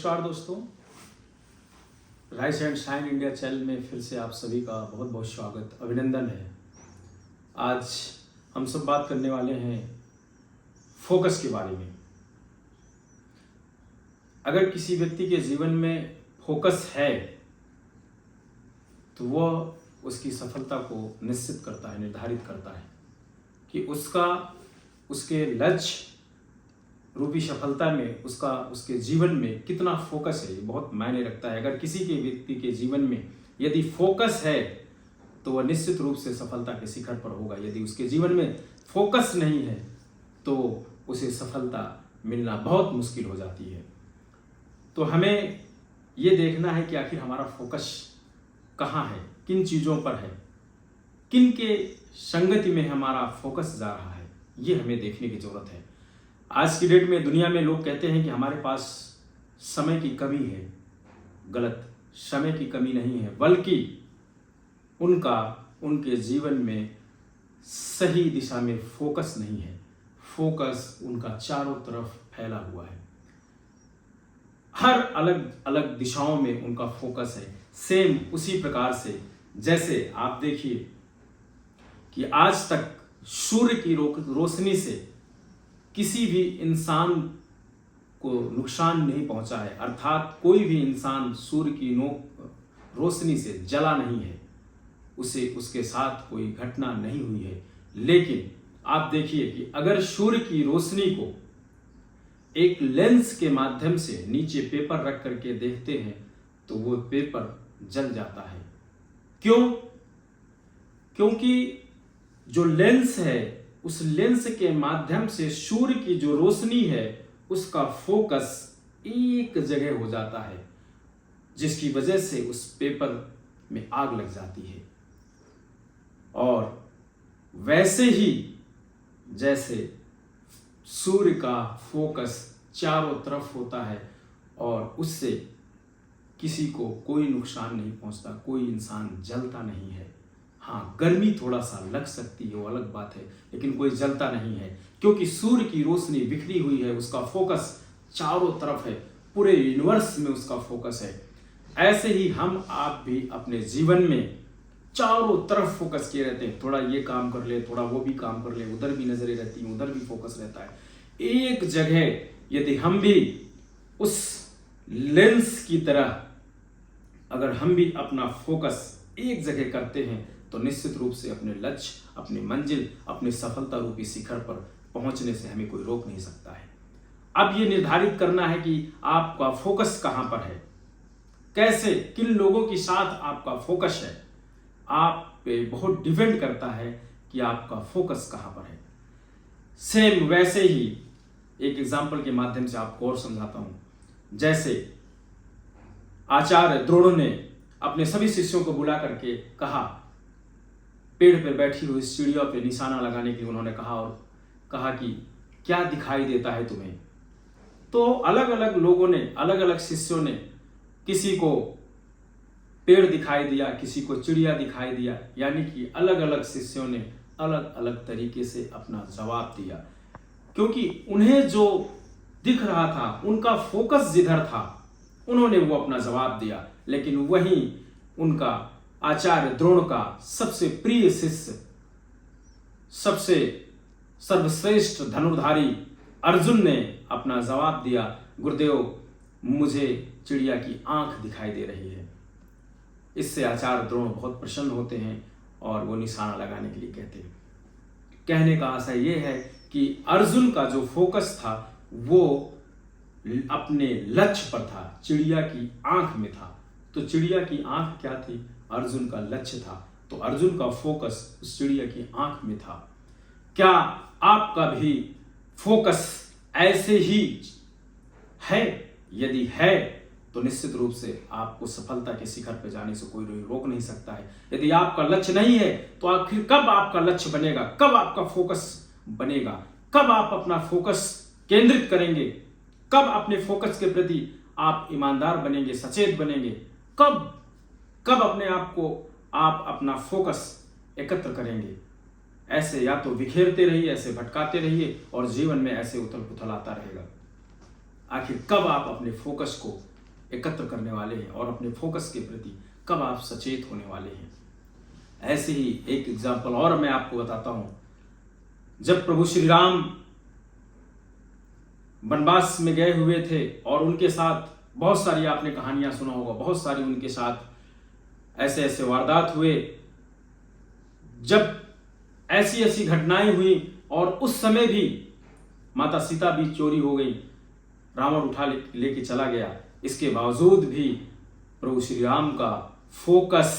नमस्कार दोस्तों, rice and shine India channel में फिर से आप सभी का बहुत बहुत स्वागत अभिनंदन है। आज हम सब बात करने वाले हैं फोकस के बारे में। अगर किसी व्यक्ति के जीवन में फोकस है तो वह उसकी सफलता को निश्चित करता है, निर्धारित करता है कि उसके लक्ष्य रूपी सफलता में उसके जीवन में कितना फोकस है, ये बहुत मायने रखता है। अगर किसी के व्यक्ति के जीवन में यदि फोकस है तो वह निश्चित रूप से सफलता के शिखर पर होगा। यदि उसके जीवन में फोकस नहीं है तो उसे सफलता मिलना बहुत मुश्किल हो जाती है। तो हमें ये देखना है कि आखिर हमारा फोकस कहाँ है, किन चीज़ों पर है, किन के संगति में हमारा फोकस जा रहा है, ये हमें देखने की जरूरत है। आज की डेट में दुनिया में लोग कहते हैं कि हमारे पास समय की कमी है। गलत, समय की कमी नहीं है, बल्कि उनके जीवन में सही दिशा में फोकस नहीं है। फोकस उनका चारों तरफ फैला हुआ है, हर अलग अलग दिशाओं में उनका फोकस है। सेम उसी प्रकार से जैसे आप देखिए कि आज तक सूर्य की रोशनी से किसी भी इंसान को नुकसान नहीं पहुंचा है, अर्थात कोई भी इंसान सूर्य की रोशनी से जला नहीं है, उसके साथ कोई घटना नहीं हुई है। लेकिन आप देखिए कि अगर सूर्य की रोशनी को एक लेंस के माध्यम से नीचे पेपर रख करके देखते हैं तो वो पेपर जल जाता है। क्यों? क्योंकि जो लेंस है, उस लेंस के माध्यम से सूर्य की जो रोशनी है उसका फोकस एक जगह हो जाता है, जिसकी वजह से उस पेपर में आग लग जाती है। और वैसे ही जैसे सूर्य का फोकस चारों तरफ होता है और उससे किसी को कोई नुकसान नहीं पहुंचता, कोई इंसान जलता नहीं है। हाँ, गर्मी थोड़ा सा लग सकती है, वो अलग बात है, लेकिन कोई जलता नहीं है, क्योंकि सूर्य की रोशनी बिखरी हुई है, उसका फोकस चारों तरफ है, पूरे यूनिवर्स में उसका फोकस है। ऐसे ही हम आप भी अपने जीवन में चारों तरफ फोकस किए रहते हैं। थोड़ा ये काम कर ले, थोड़ा वो भी काम कर ले, उधर भी नजरें रहती हैं, उधर भी फोकस रहता है। एक जगह यदि हम भी उस लेंस की तरह अगर हम भी अपना फोकस एक जगह करते हैं तो निश्चित रूप से अपने लक्ष्य, अपनी मंजिल, अपने सफलता रूपी शिखर पर पहुंचने से हमें कोई रोक नहीं सकता है। अब ये निर्धारित करना है कि आपका फोकस कहां पर है, कैसे, किन लोगों के साथ आपका फोकस है, आप पे बहुत डिपेंड करता है कि आपका फोकस कहां पर है। सेम वैसे ही एक एग्जाम्पल के माध्यम से आपको और समझाता हूं। जैसे आचार्य द्रोण ने अपने सभी शिष्यों को बुला करके कहा, पेड़ पर बैठी हुई चिड़ियों पे निशाना लगाने के लिए उन्होंने कहा और कहा कि क्या दिखाई देता है तुम्हें। तो अलग अलग लोगों ने, अलग अलग शिष्यों ने, किसी को पेड़ दिखाई दिया, किसी को चिड़िया दिखाई दिया, यानी कि अलग अलग शिष्यों ने अलग अलग तरीके से अपना जवाब दिया, क्योंकि उन्हें जो दिख रहा था, उनका फोकस जिधर था, उन्होंने वो अपना जवाब दिया। लेकिन वहीं उनका आचार्य द्रोण का सबसे प्रिय शिष्य, सबसे सर्वश्रेष्ठ धनुर्धारी अर्जुन ने अपना जवाब दिया, गुरुदेव मुझे चिड़िया की आंख दिखाई दे रही है। इससे आचार्य द्रोण बहुत प्रसन्न होते हैं और वो निशाना लगाने के लिए कहते हैं। कहने का आशय ये है कि अर्जुन का जो फोकस था वो अपने लक्ष्य पर था, चिड़िया की आंख में था। तो चिड़िया की आंख क्या थी? अर्जुन का लक्ष्य था। तो अर्जुन का फोकस उस चिड़िया की आंख में था। क्या आपका भी फोकस ऐसे ही है? यदि है तो निश्चित रूप से आपको सफलता के शिखर पर जाने से कोई रोक नहीं सकता है। यदि आपका लक्ष्य नहीं है तो आखिर कब आपका लक्ष्य बनेगा, कब आपका फोकस बनेगा, कब आप अपना फोकस केंद्रित करेंगे, कब अपने फोकस के प्रति आप ईमानदार बनेंगे, सचेत बनेंगे, कब अपने आप को आप अपना फोकस एकत्र करेंगे। ऐसे या तो बिखेरते रहिए, ऐसे भटकाते रहिए और जीवन में ऐसे उथल पुथल आता रहेगा। आखिर कब आप अपने फोकस को एकत्र करने वाले हैं और अपने फोकस के प्रति कब आप सचेत होने वाले हैं। ऐसे ही एक एग्जाम्पल और मैं आपको बताता हूं। जब प्रभु श्री राम वनवास में गए हुए थे और उनके साथ बहुत सारी, आपने कहानियां सुना होगा, बहुत सारी उनके साथ ऐसे ऐसे वारदात हुए, जब ऐसी ऐसी घटनाएं हुई और उस समय भी माता सीता भी चोरी हो गई, रावण उठा लेके चला गया। इसके बावजूद भी प्रभु श्री राम का फोकस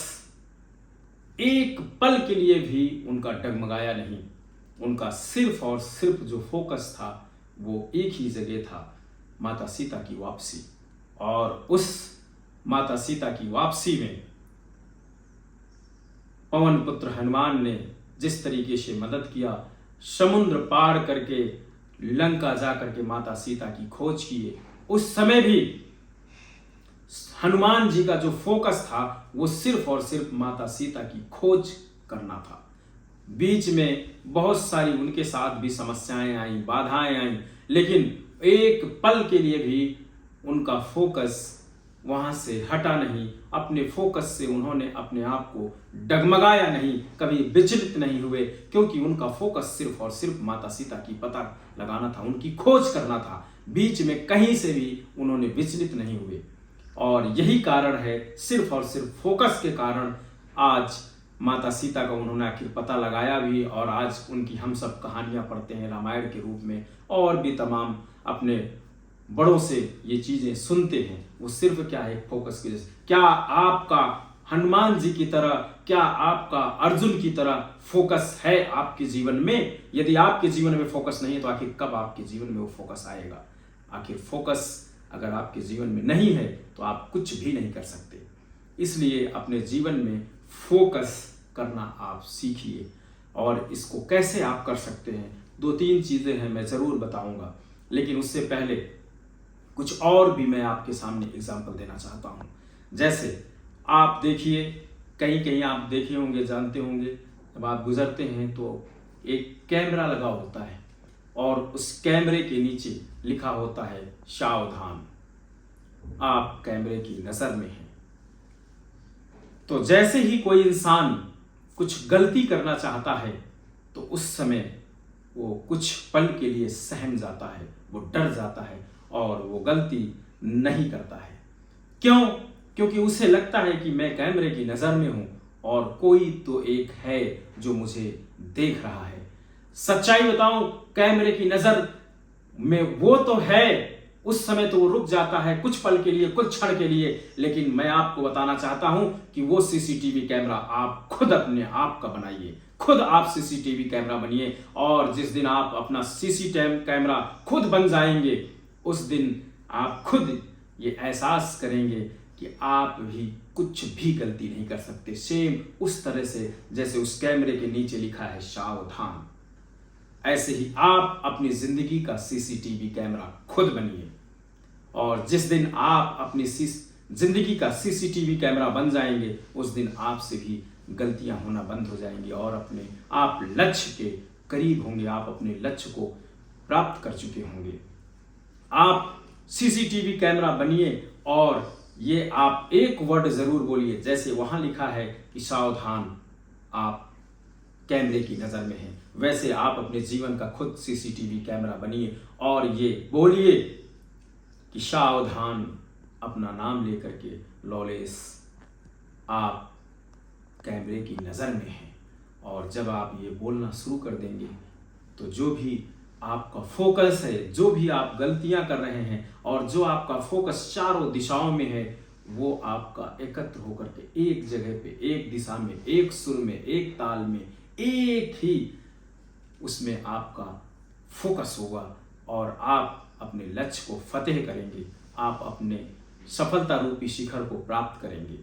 एक पल के लिए भी उनका डगमगाया नहीं। उनका सिर्फ और सिर्फ जो फोकस था वो एक ही जगह था, माता सीता की वापसी। और उस माता सीता की वापसी में पवन पुत्र हनुमान ने जिस तरीके से मदद किया, समुद्र पार करके लंका जा करके माता सीता की खोज किए, उस समय भी हनुमान जी का जो फोकस था वो सिर्फ और सिर्फ माता सीता की खोज करना था। बीच में बहुत सारी उनके साथ भी समस्याएं आई, बाधाएं आई, लेकिन एक पल के लिए भी उनका फोकस वहां से हटा नहीं। अपने फोकस से उन्होंने अपने आप को डगमगाया नहीं, कभी विचलित नहीं हुए, क्योंकि उनका फोकस सिर्फ और सिर्फ माता सीता की पता लगाना था, उनकी खोज करना था। बीच में कहीं से भी उन्होंने विचलित नहीं हुए। और यही कारण है, सिर्फ और सिर्फ फोकस के कारण आज माता सीता का उन्होंने आखिर पता लगाया भी, और आज उनकी हम सब कहानियां पढ़ते हैं रामायण के रूप में, और भी तमाम अपने बड़ों से ये चीजें सुनते हैं। वो सिर्फ क्या है, फोकस की वजह से। क्या आपका हनुमान जी की तरह, क्या आपका अर्जुन की तरह फोकस है आपके जीवन में? यदि आपके जीवन में फोकस नहीं है तो आखिर कब आपके जीवन में वो फोकस आएगा? आखिर फोकस अगर आपके जीवन में नहीं है तो आप कुछ भी नहीं कर सकते। इसलिए अपने जीवन में फोकस करना आप सीखिए। और इसको कैसे आप कर सकते हैं, 2-3 चीजें हैं, मैं जरूर बताऊंगा। लेकिन उससे पहले कुछ और भी मैं आपके सामने एग्जाम्पल देना चाहता हूं। जैसे आप देखिए, कहीं कहीं आप देखे होंगे, जानते होंगे, जब आप गुजरते हैं तो एक कैमरा लगा होता है और उस कैमरे के नीचे लिखा होता है सावधान, आप कैमरे की नजर में हैं। तो जैसे ही कोई इंसान कुछ गलती करना चाहता है तो उस समय वो कुछ पल के लिए सहम जाता है, वो डर जाता है और वो गलती नहीं करता है। क्यों? क्योंकि उसे लगता है कि मैं कैमरे की नजर में हूं और कोई तो एक है जो मुझे देख रहा है। सच्चाई बताऊं, कैमरे की नजर में वो तो है, उस समय तो वो रुक जाता है कुछ पल के लिए, कुछ क्षण के लिए, लेकिन मैं आपको बताना चाहता हूं कि वो सीसीटीवी कैमरा आप खुद अपने आप का बनाइए। खुद आप सीसीटीवी कैमरा बनिए, और जिस दिन आप अपना सीसीटीवी कैमरा खुद बन जाएंगे उस दिन आप खुद ये एहसास करेंगे कि आप भी कुछ भी गलती नहीं कर सकते। सेम उस तरह से जैसे उस कैमरे के नीचे लिखा है सावधान, ऐसे ही आप अपनी जिंदगी का सीसीटीवी कैमरा खुद बनिए। और जिस दिन आप अपनी जिंदगी का सीसीटीवी कैमरा बन जाएंगे उस दिन आपसे भी गलतियां होना बंद हो जाएंगी और अपने आप लक्ष्य के करीब होंगे, आप अपने लक्ष्य को प्राप्त कर चुके होंगे। आप सीसीटीवी कैमरा बनिए और ये आप एक वर्ड जरूर बोलिए, जैसे वहां लिखा है कि सावधान, आप कैमरे की नजर में हैं, वैसे आप अपने जीवन का खुद सीसीटीवी कैमरा बनिए और ये बोलिए कि सावधान, अपना नाम लेकर के लॉलेस, आप कैमरे की नजर में हैं। और जब आप ये बोलना शुरू कर देंगे तो जो भी आपका फोकस है, जो भी आप गलतियां कर रहे हैं और जो आपका फोकस चारों दिशाओं में है, वो आपका एकत्र होकर के एक जगह पे, एक दिशा में, एक सुर में, एक ताल में, एक ही उसमें आपका फोकस होगा और आप अपने लक्ष्य को फतेह करेंगे, आप अपने सफलता रूपी शिखर को प्राप्त करेंगे।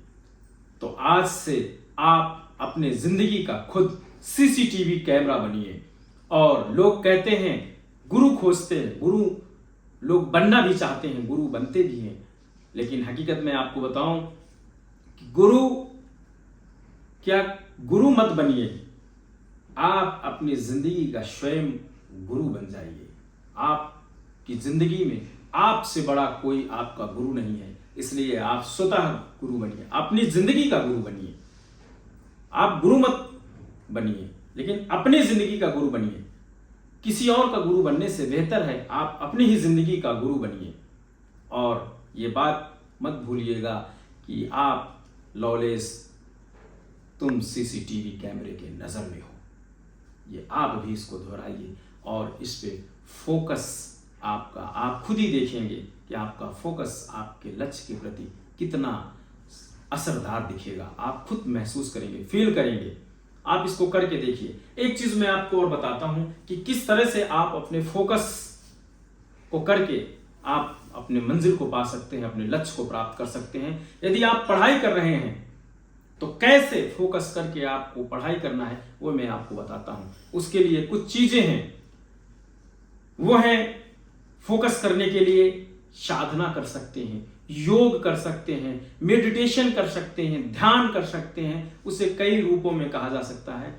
तो आज से आप अपने जिंदगी का खुद सीसीटीवी कैमरा बनिए। और लोग कहते हैं, गुरु खोजते हैं, गुरु लोग बनना भी चाहते हैं, गुरु बनते भी हैं, लेकिन हकीकत में आपको बताऊं कि गुरु मत बनिए, आप अपनी जिंदगी का स्वयं गुरु बन जाइए। आपकी जिंदगी में आपसे बड़ा कोई आपका गुरु नहीं है, इसलिए आप स्वतः गुरु बनिए, अपनी जिंदगी का गुरु बनिए। आप गुरु मत बनिए, लेकिन अपनी जिंदगी का गुरु बनिए। किसी और का गुरु बनने से बेहतर है आप अपनी ही जिंदगी का गुरु बनिए। और ये बात मत भूलिएगा कि आप लॉलेस, तुम सीसीटीवी कैमरे के नजर में हो। ये आप भी इसको दोहराइए और इस पे फोकस आपका, आप खुद ही देखेंगे कि आपका फोकस आपके लक्ष्य के प्रति कितना असरदार दिखेगा। आप खुद महसूस करेंगे, फील करेंगे। आप इसको करके देखिए। एक चीज मैं आपको और बताता हूं कि किस तरह से आप अपने फोकस को करके आप अपने मंजिल को पा सकते हैं, अपने लक्ष्य को प्राप्त कर सकते हैं। यदि आप पढ़ाई कर रहे हैं तो कैसे फोकस करके आपको पढ़ाई करना है वो मैं आपको बताता हूं। उसके लिए कुछ चीजें हैं, वो है फोकस करने के लिए साधना कर सकते हैं, योग कर सकते हैं, मेडिटेशन कर सकते हैं, ध्यान कर सकते हैं। उसे कई रूपों में कहा जा सकता है।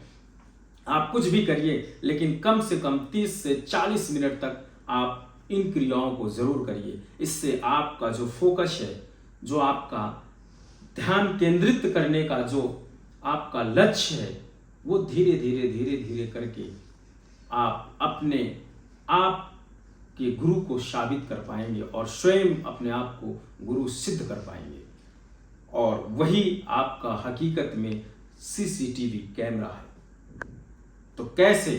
आप कुछ भी करिए, लेकिन कम से कम 30 से 40 मिनट तक आप इन क्रियाओं को जरूर करिए। इससे आपका जो फोकस है, जो आपका ध्यान केंद्रित करने का जो आपका लक्ष्य है, वो धीरे धीरे धीरे धीरे करके आप अपने आप के गुरु को साबित कर पाएंगे और स्वयं अपने आप को गुरु सिद्ध कर पाएंगे। और वही आपका हकीकत में सीसीटीवी कैमरा है। तो कैसे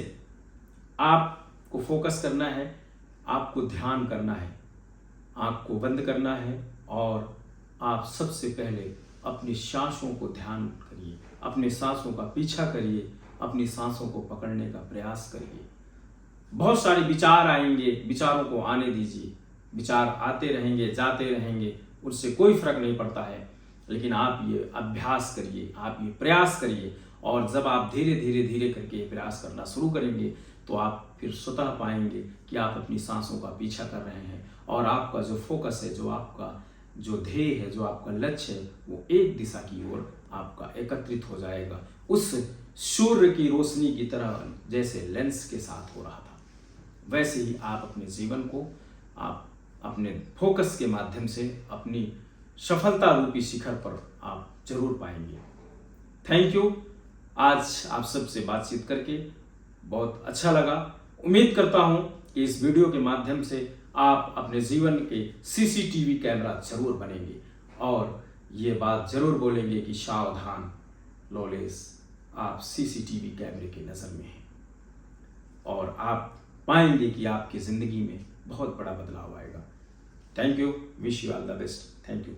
आपको फोकस करना है? आपको ध्यान करना है, आंख को बंद करना है और आप सबसे पहले अपनी सांसों को ध्यान करिए, अपनी सांसों का पीछा करिए, अपनी सांसों को पकड़ने का प्रयास करिए। बहुत सारे विचार आएंगे, विचारों को आने दीजिए। विचार आते रहेंगे, जाते रहेंगे, उससे कोई फर्क नहीं पड़ता है। लेकिन आप ये अभ्यास करिए, आप ये प्रयास करिए। और जब आप धीरे धीरे धीरे करके ये प्रयास करना शुरू करेंगे तो आप फिर स्वतः पाएंगे कि आप अपनी सांसों का पीछा कर रहे हैं और आपका जो फोकस है, जो आपका जो ध्येय है, जो आपका लक्ष्य है, वो एक दिशा की ओर आपका एकत्रित हो जाएगा। उस सूर्य की रोशनी की तरह जैसे लेंस के साथ हो रहा था, वैसे ही आप अपने जीवन को आप अपने फोकस के माध्यम से अपनी सफलता रूपी शिखर पर आप जरूर पाएंगे। Thank you. आज आप सबसे बातचीत करके बहुत अच्छा लगा। उम्मीद करता हूं कि इस वीडियो के माध्यम से आप अपने जीवन के सीसीटीवी कैमरा जरूर बनेंगे और ये बात जरूर बोलेंगे कि सावधान लॉलेस, आप सीसीटीवी कैमरे के नज़र में हैं। और आप पाएंगे कि आपकी ज़िंदगी में बहुत बड़ा बदलाव आएगा। Thank you. Wish you all the best. Thank you.